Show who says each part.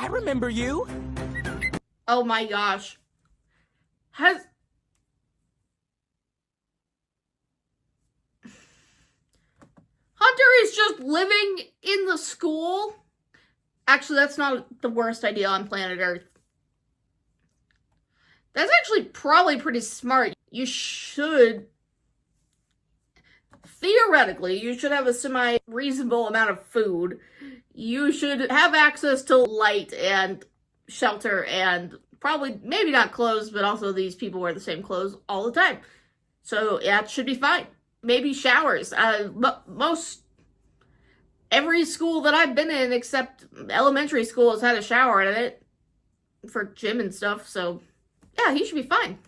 Speaker 1: remember you.
Speaker 2: Oh my gosh. Hunter is just living in the school? Actually, that's not the worst idea on planet Earth. That's actually probably pretty smart. You should, theoretically, you should have a semi-reasonable amount of food. You should have access to light and shelter and probably, maybe not clothes, but also these people wear the same clothes all the time. So that should be fine. Maybe showers. Every school that I've been in, except elementary school, has had a shower in it for gym and stuff. So yeah, he should be fine.